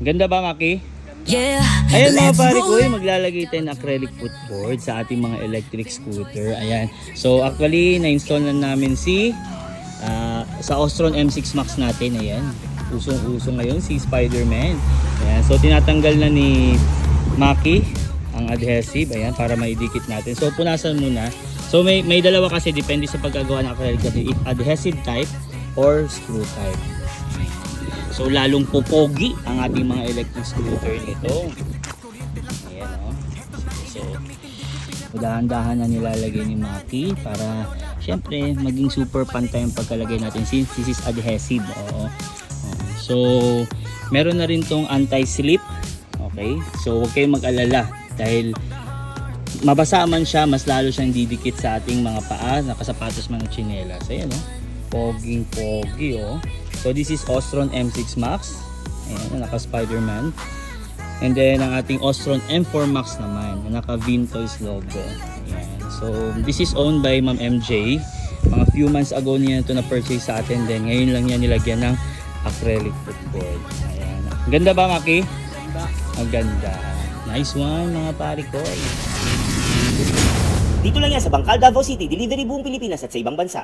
Ganda ba, Maki? Yeah, Ayan mga let's pare ko, roll. maglalagay tayo ng acrylic footboard sa ating mga electric scooter. Ayan. So actually, na-install na namin sa Ostron M6 Max natin. Ayan. Usong-usong ngayon si Spider-Man. Ayan. So tinatanggal na ni Maki ang adhesive. Ayan, para maidikit natin. So punasan muna. So may dalawa kasi, depende sa pagkagawa ng acrylic, adhesive type or screw type. So lalong popogi ang ating mga electric scooter nito. Ayan o. So dahan-dahan na nilalagay ni Maki para syempre maging super pantay ang pagkalagay natin since this is adhesive. Oo. So meron na rin tong anti-slip. Okay? So huwag kayong mag-alala dahil mabasa man siya, mas lalo siyang didikit sa ating mga paa, nakasapatos man ng tsinelas. Ayan o. Poging-pogi o. So this is Ostron M6 Max. Ayan, naka Spider-Man. And then ang ating Ostron M4 Max naman, naka Vintoys logo. Ayan. So this is owned by Ma'am MJ. Mga few months ago niya ito na-purchase sa atin. Then ngayon lang niya nilagyan ng acrylic footboard. Ayan. Ganda ba, Maki? Ganda. Ang ganda. Nice one, mga pare ko. Dito lang yan sa Bangkal, Davao City. Delivery buong Pilipinas at sa ibang bansa.